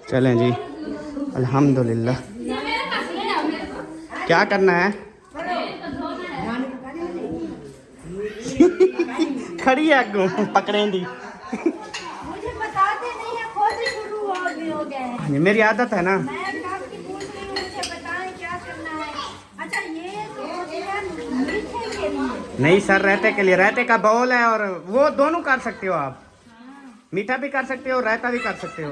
चलें जी अल्हम्दुलिल्लाह। क्या करना है? खड़ी है अगू पकड़ें दी। मुझे बताते नहीं है, खुद ही शुरू हो गए हैं। मेरी आदत है ना। मैं आपकी पूछ रही हूँ, मुझे बताएं क्या करना है। अच्छा ये तो होती है मीठे के लिए। नहीं सर रहते के लिए, रहते का बाउल है और वो दोनों कर सकते हो आप। मीठा भी कर सकते हो, रायता भी कर सकते हो।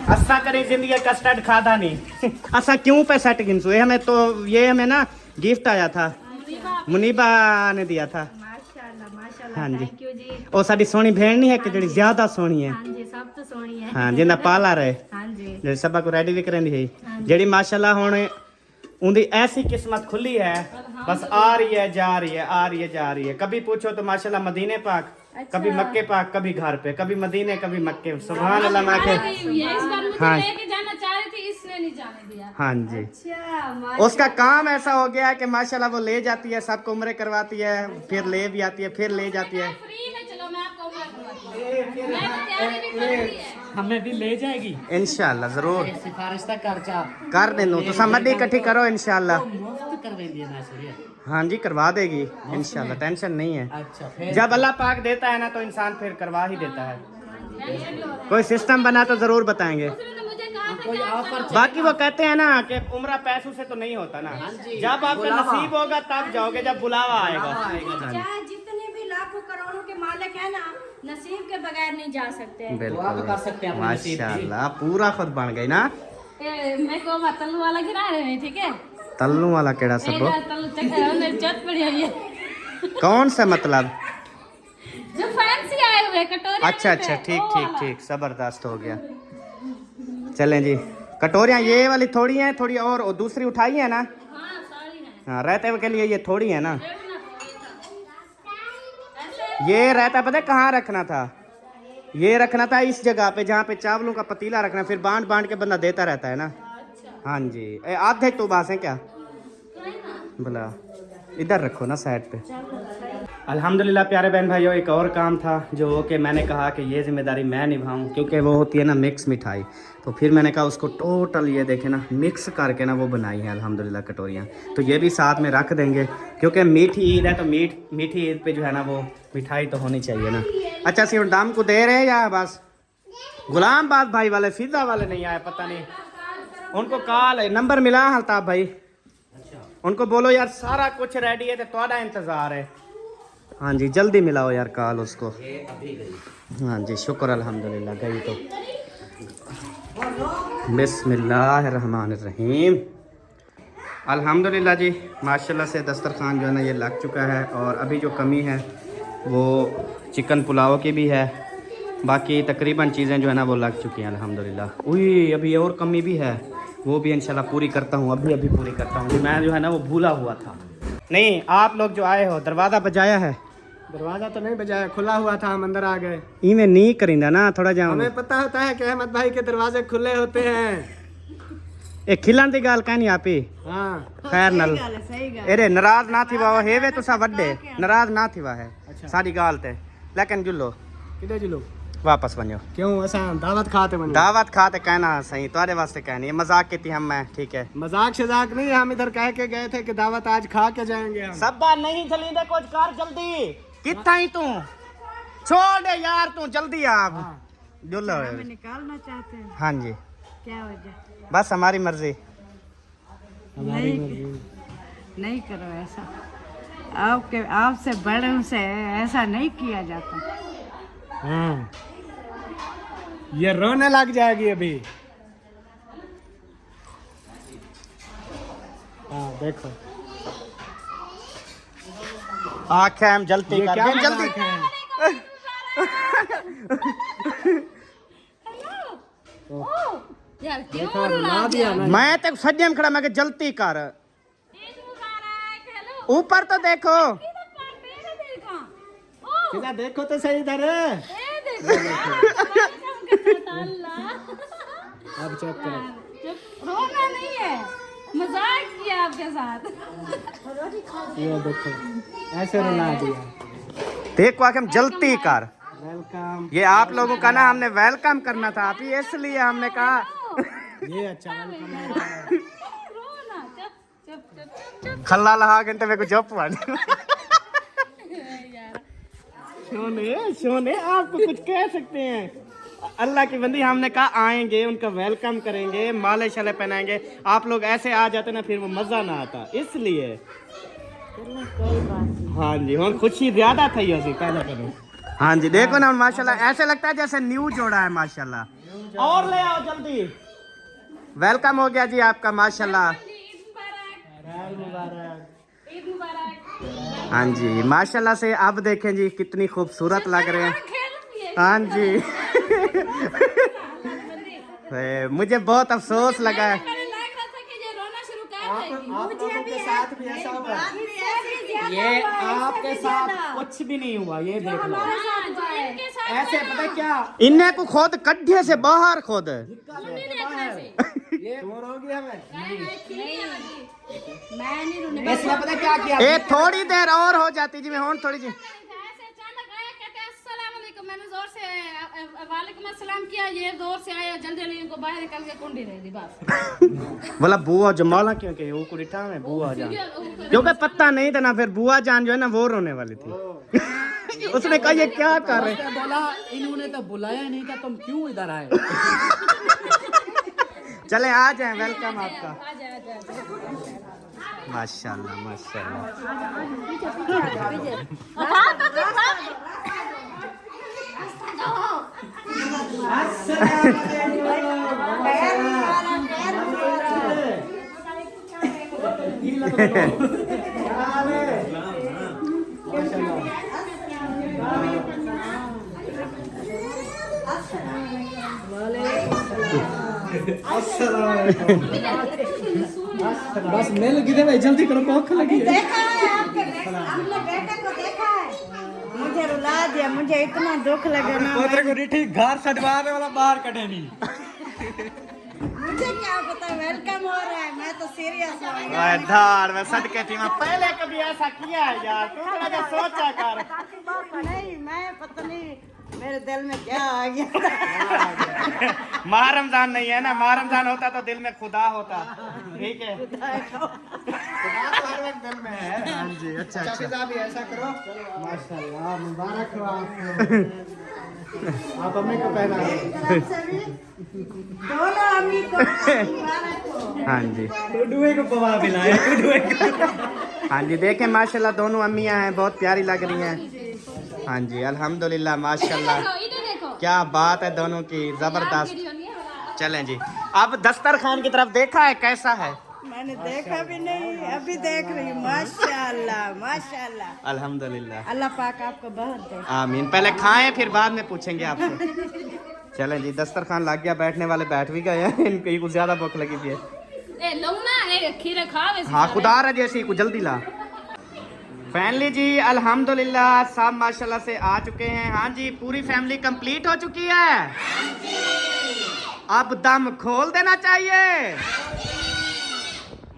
असा करी जिंदगी कस्टर्ड खादा नहीं। असा क्यों पे सेट गिनसू, ये हमें ना गिफ्ट आया था, मुनीबा ने दिया था। माशाल्लाह माशाल्लाह, हाँ जी। थैंक यू जी। ਉਹ ਸਾਡੀ ਸੋਹਣੀ ਭੈਣ ਨਹੀਂ ਹੈ ਕਿ ਜਿਹੜੀ ਜ਼ਿਆਦਾ ਸੋਹਣੀ ਹੈ। हाँ जी, सब तो सोनी है। ਹਾਂ ਜਿੰਦਾ ਪਾਲਾ ਰਹੇ, हाँ जी। ਜਿਹੜੀ ਸਭਾ ਕੋ ਰੈਡੀ ਵੀ ਕਰਨੀ ਹੈ, ਜਿਹੜੀ ਮਾਸ਼ਾਅੱਲਾ ਹੁਣ उनकी ऐसी किस्मत खुली है, बस आ रही है जा रही है, आ रही है जा रही है। कभी पूछो तो माशाल्लाह मदीने पाक, कभी मक्के पाक, कभी घर पे, कभी मदीने, कभी मक्के। सुभान अल्लाह। मैं के इस बार मुझे हाँ। लेके जाना चाह रही थी, इसने नहीं जाने दिया। हाँ जी, अच्छा, उसका काम ऐसा हो गया है कि माशाल्लाह वो ले जाती है, सबको उम्रे करवाती है, फिर ले भी आती है, फिर ले जाती है। फ्री में चलो, मैं आपको उम्र करवाती हूँ। मैं तो तैयारी भी कर ली है। हमें भी ले जाएगी इंशाल्लाह जरूर सिफारिश तक खर्चा कर देनो। तो समझ इकट्ठी करो इंशाल्लाह। मुफ्त करवेंगे ना सर। हाँ जी करवा देगी इंशाल्लाह, टेंशन नहीं है। अच्छा फिर जब अल्लाह पाक देता है ना तो इंसान फिर करवा ही देता है। कोई सिस्टम बना तो जरूर बताएंगे। उसने तो मुझे कहा था कोई कि आप ऑफर बाकी वो कहते हैं ना कि उम्र पैसों से तो नहीं होता ना, जब आपका नसीब होगा तब जाओगे, जब बुलावा आएगा। चाहे जितने भी लाखों करोड़ों के मालिक है ना, नसीब के बगैर नहीं जा सकते। दुआ तो कर सकते हैं अपने नसीब की। माशाल्लाह पूरा खुद बन गई ना। मैं को तल्लू वाला गिरा रहे हैं, ठीक है? तल्लू वाला केड़ा सब तल्लू चक्कर चट पड़ी हुई है। कौन सा मतलब? जो फैंसी आए हुए कटोरे। अच्छा अच्छा, ठीक ठीक ठीक, जबरदस्त हो गया। चलें जी, कटोरियाँ ये वाली थोड़ी हैं, थोड़ी और दूसरी उठाई है ना। हाँ सारी है। हाँ रहते के लिए ये थोड़ी है ना। ये रहता पता है कहाँ रखना था? ये रखना था इस जगह पे जहाँ पे चावलों का पतीला रखना, फिर बांट बांट के बंदा देता रहता है ना। हाँ जी, आधे तो बास है क्या बोला, इधर रखो ना साइड पे। अल्हम्दुलिल्लाह प्यारे बहन भाइयों, एक और काम था जो कि मैंने कहा कि ये जिम्मेदारी मैं निभाऊं, क्योंकि वो होती है ना मिक्स मिठाई। तो फिर मैंने कहा उसको टोटल ये देखे ना मिक्स करके ना वो बनाई है अल्हम्दुलिल्लाह कटोरियाँ। तो ये भी साथ में रख देंगे, क्योंकि मीठी ईद है तो मीठी ईद पे जो है ना वो मिठाई तो होनी चाहिए ना। अच्छा सिर्फ दाम को दे रहे हैं या बस? गुलामबाद भाई वाले फिजा वाले नहीं आए, पता नहीं उनको कॉल नंबर मिला अल्ताफ भाई, उनको बोलो यार सारा कुछ रेडी है तो थोड़ा इंतज़ार है। हाँ जी जल्दी मिलाओ यार कॉल उसको। हाँ जी शुक्र अल्हम्दुलिल्लाह गई तो। बिस्मिल्लाहिर्रहमानिर्रहीम। अल्हम्दुलिल्लाह जी माशाल्लाह से दस्तरखान जो है ना ये लग चुका है, और अभी जो कमी है वो चिकन पुलाव की भी है, बाकी तकरीबन चीज़ें जो है ना वो लग चुकी हैं अल्हम्दुलिल्लाह। उई अभी और कमी भी है, वो भी इंशाल्लाह पूरी करता हूँ, अभी पूरी करता हूँ। मैं जो है ना वो भूला हुआ था। नहीं आप लोग जो आए हो दरवाज़ा बजाया है? दरवाजा तो नहीं बजाया, खुला हुआ था, हम अंदर आ गए। इमें नहीं करिंदा ना थोड़ा जाऊँ। हमें पता होता है कि अहमद भाई के दरवाजे खुले होते हैं। एक खिलन की गाल कहनी आप ही हाँ खैर नल अरे नाराज ना थी वाह हेवे तुसा वड्डे नाराज ना थी वाह सारी गाल ते, लेकिन जुलो किधर जुलो वापस वञो। क्यों ऐसा दावत खाते बने? दावत खाते कहना सही तुम्हारे वास्ते कहनी है, मजाक की थी हम मैं, ठीक है मजाक शजाक नहीं, हम इधर कह के गए थे कि दावत आज खा के जाएंगे हम। सब बात नहीं चली दे कुछ कर जल्दी, कितना ही तू छोड़ दे यार, तू जल्दी आप जुलो। निकालना चाहते हैं, हाँ जी क्या वजह? बस हमारी मर्जी। नहीं करो ऐसा, आपके आपसे बड़ों से ऐसा नहीं किया जाता। ये रोने लग जाएगी अभी। हाँ देखो आंखें हम जल्दी ये कर क्या दे, जल्दी यार क्यों देखो रुला दिया ना। मैं तो सज्जे में खड़ा, मैं जल्दी कर, ऊपर तो देखो। सीधा देखो तो सही इधर। अब चेक करो। रोना नहीं है, मजाक किया आपके साथ। ये देखो ऐसे रुला दिया। देखो आके हम जल्दी कर, वेलकम। ये आप लोगों का ना हमने वेलकम करना था आप ही, इसलिए हमने कहा ये अच्छा वेलकम है। रोना चुप चुप चुप चुप खल्ला लहा घंटे में को चुप पड़। यार सोने सोने आपको कुछ कह सकते हैं, अल्लाह की बंदी हमने कहा आएंगे उनका वेलकम करेंगे, माले शाले पहनाएंगे, आप लोग ऐसे आ जाते ना फिर वो मज़ा ना आता, इसलिए चलो कोई बात नहीं। हाँ जी हम खुशी ज्यादा थी उसी पहले करो। हाँ जी देखो ना माशाल्लाह ऐसे लगता है जैसे न्यू जोड़ा है माशाल्लाह। और ले आओ जल्दी। वेलकम हो गया जी आपका माशाल्लाह। हाँ जी माशाल्लाह से अब देखें जी कितनी खूबसूरत लग रहे हैं। हाँ जी मुझे बहुत अफसोस लगा है। आपके साथ भी ऐसा हुआ? ये आपके साथ कुछ भी नहीं हुआ, ये देख लो। ऐसे पता है क्या, इन्हें को खोद गड्ढे से बाहर खोद। ये रोगी हमें मैं नहीं रोने इसने पता है क्या किया। ए थोड़ी देर और हो जाती जी मैं हूं थोड़ी जी। ऐसे अचानक आया कहते हैं अस्सलाम वालेकुम। मैंने जोर से वालेकुम अस्सलाम किया, ये जोर से आया जल्दी जल्दी इनको बाहर निकल के कुंडी दे दी बस। बोला बुआ जमाला क्यों के वो कुड़िठा में बुआ जान क्योंकि पता नहीं था ना फिर बुआ जान जो है ना वो रोने वाली थी। उसने कहा ये क्या कर रहे हैं? बोला इन्होंने तो बुलाया नहीं था, तुम क्यों इधर आए? चले आ जाए वेलकम आपका। माशाल्लाह माशाल्लाह। बस मिल गई भाई, जल्दी करो भूख लगी है। देखा है आपके अपने बेटे को देखा है, मुझे रुला दिया, मुझे इतना दुख लगा ना। पोतरे को रिठी घर सटवाने वाला बाहर कटे नहीं। मुझे क्या पता वेलकम हो रहा है, मैं तो सीरियस हो गई। धार मैं सच कहती हूँ पहले कभी ऐसा किया है यार, तू थोड़ा सा सोचा कर। नहीं मैं पता नहीं मेरे दिल में क्या आ गया। माह रमजान नहीं है ना, माह रमजान होता तो दिल में खुदा होता। ठीक है दिल में है। हाँ जी अच्छा अच्छा। भी ऐसा करो, माशाल्लाह मुबारक हो आपको। आप अम्मी को पहना दोनों अम्मी को मुबारक हो। हाँ जी डुडुए को पवा पिलाया, डुडुए को। हाँ जी देखें माशाल्लाह दोनों अम्मियाँ हैं, बहुत प्यारी लग रही हैं। हाँ जी अल्हम्दुलिल्लाह माशाल्लाह, क्या बात है दोनों की, जबरदस्त। चलें जी अब दस्तरखान की तरफ देखा है कैसा है? मैंने देखा भी नहीं, अभी देख रही हूँ। माशाल्लाह माशाल्लाह अल्हम्दुलिल्लाह। अल्लाह पाक आपको बहुत दे। आमीन। पहले खाएं फिर बाद में पूछेंगे आपसे। चलें जी दस्तरखान लग गया, बैठने वाले बैठ भी गए हैं, इनको कुछ ज्यादा भूख लगी थी। हाँ खुदा रहा जैसी कुछ जल्दी ला। फैमिली जी अल्हम्दुलिल्लाह सब माशाल्लाह से आ चुके हैं। हाँ जी पूरी फैमिली कंप्लीट हो चुकी है। अब दम खोल देना चाहिए।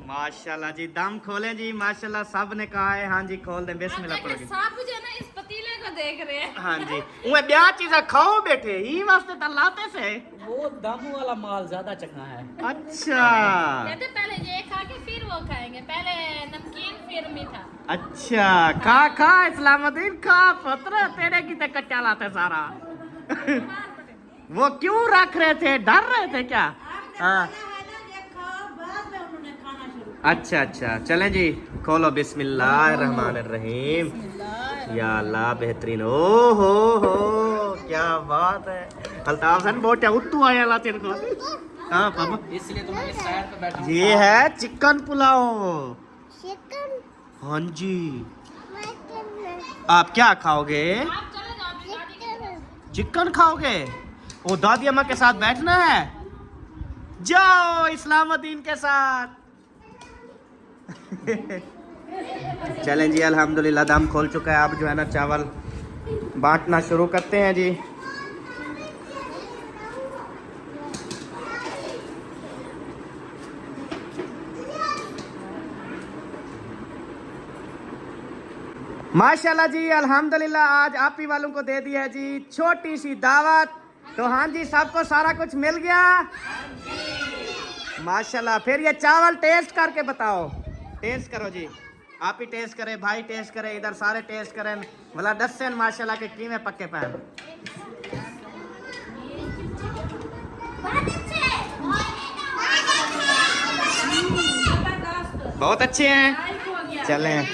माशाल्लाह जी दम खोलें जी माशाल्लाह सब ने कहा है। हाँ जी खोल दें, बिस्मिल्लाह पढ़ो जी। सब जो है ना इस पतीले को देख रहे हैं। हाँ जी वो ब्याह चीज़ा खाओ बेटे ही वास्ते तलाते से। वो दामू वाला माल ज्यादा चखना है। अच्छा कहते पहले ये खा के फिर वो खाएंगे, पहले नमकीन फिर मीठा। अच्छा खा खा इस्लामुद्दीन खा, पत्र तेरे की तक कच्चा लाते सारा। वो क्यों रख रहे थे, डर रहे थे क्या? हाँ अच्छा अच्छा चलें जी खोलो बिस्मिल्लाहिर्रहमानिर्रहीम। या अल्लाह बेहतरीन। ओ हो क्या बात है। अल्ताफ सन बहुत उट्टू आया ला तेरे को। हाँ पापा इसलिए तो मैं इस साइड पे बैठा हूँ। ये है चिकन पुलाव। हाँ जी आप क्या खाओगे? चिकन खाओगे? ओ दादी अम्मा के साथ बैठना है, जाओ इस्लामुद्दीन के साथ। चलें जी अल्हम्दुलिल्लाह दम खोल चुका है। अब जो है ना चावल बांटना शुरू करते हैं जी। माशाल्लाह जी अल्हम्दुलिल्लाह आज आप ही वालों को दे दी है जी छोटी सी दावत। तो हाँ जी सबको सारा कुछ मिल गया माशाल्लाह। फिर ये चावल टेस्ट करके बताओ, टेस्ट करो जी, आप ही टेस्ट करें, भाई टेस्ट करें, इधर सारे टेस्ट करें। भला दसन माशाल्लाह के कीमे पक्के पैन बहुत अच्छे हैं। चलें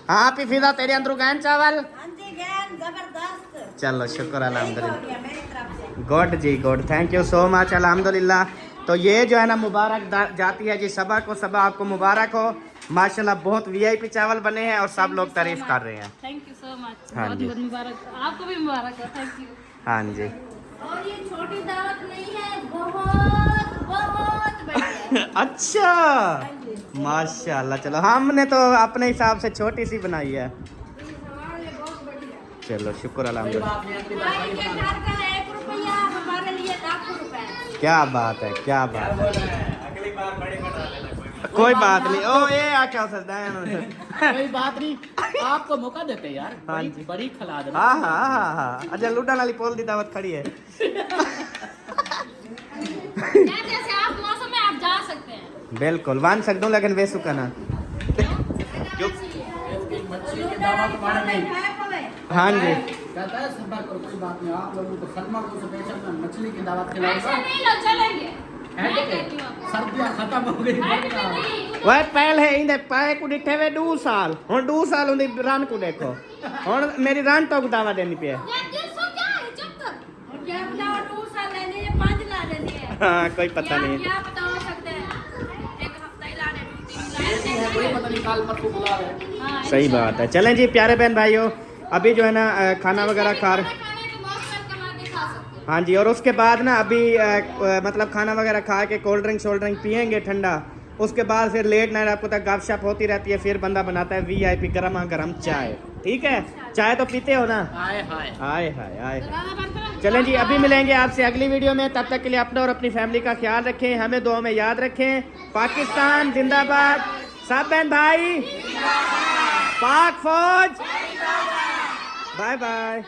हाँ पी फिदा तेरे अंदर गैन चावल आंटी ज्ञान जबरदस्त चलो शुक्र अल्हम्दुलिल्लाह हो गया मेरी तरफ से। गुड जी good, thank you so much अल्हम्दुलिल्लाह। तो ये जो है ना मुबारक जाती है जी सबा को, सबा आपको मुबारक हो। माशाल्लाह बहुत वीआईपी चावल बने हैं और सब लोग तारीफ कर रहे हैं। थैंक यू सो मच, हाँ बहुत जी। बहुत मुबारक, आपको भी मुबारक हो, थैंक यू। हाँ जी। और ये छोटी दावत नहीं है, बहुत बहुत बड़ी है। अच्छा माशाल्लाह, चलो हमने तो अपने हिसाब से छोटी सी बनाई है। हमारे लिए बहुत बड़ी है। चलो शुक्र अल्हम्दुलिल्लाह। भाई के घर का 1 रुपया हमारे लिए लाखों रुपए। क्या बात है, क्या बात है। कोई बात नहीं, ओ ये आ क्या हो सकता है। कोई बात नहीं, आपको मौका देते यार, हाँ बड़ी जी। बड़ी खिला दे। हाँ हाँ हाँ हाँ, अच्छा लुडा नाली पोल दी दावत खड़ी है। जैसे आप मौसम में आप जा सकते हैं। बिल्कुल मान सकता हूँ लेकिन वे सुखा ना। बच्ची की दावत मार गई। हाँ जी कहता है सबर करो, कोई बात नहीं, आप लोगों को सलमा को स्पेशल में मछली की दावत ऐसे खिलाऊंगा। नहीं लो, चलेंगे। है मैं तो कहती हूँ। सर्दियां खत्म हो गई। वह पहले इंदे पाए को डिठे वे 2 साल हुन 2 साल उंदी रन को देखो हुन मेरी रन तो दावा देनी पे यार 150 क्या है, चुप कर। और क्या बताओ 2 साल लेने या 5 ला देनी है। हाँ कोई पता नहीं। क्या बता सकते हैं, 1 हफ्ता ही लाने में 3 ऐसी है, कोई पता नहीं काल परसों बुला रहे। हाँ, सही बात है। चलें जी प्यारे बहन भाइयों, अभी जो है ना खाना वगैरह खा खाने के मौसम में कमा के खा सकते हैं। हाँ जी, और उसके बाद ना अभी मतलब खाना वगैरह खा के कोल्ड ड्रिंक पियेंगे ठंडा, उसके बाद फिर लेट नाइट आपको तक गपशप होती रहती है, फिर बंदा बनाता है वीआईपी गरमा गरम चाय। ठीक है, चाय तो पीते हो ना। हाय हाय। आए हाय आए। दरवाजा बंद करो। चलें जी, अभी मिलेंगे आपसे अगली वीडियो में, तब तक के लिए अपना और अपनी फैमिली का ख्याल रखें, हमें दुआ में याद रखें। पाकिस्तान जिंदाबाद, सब बहन भाई, पाक फौज, बाय बाय।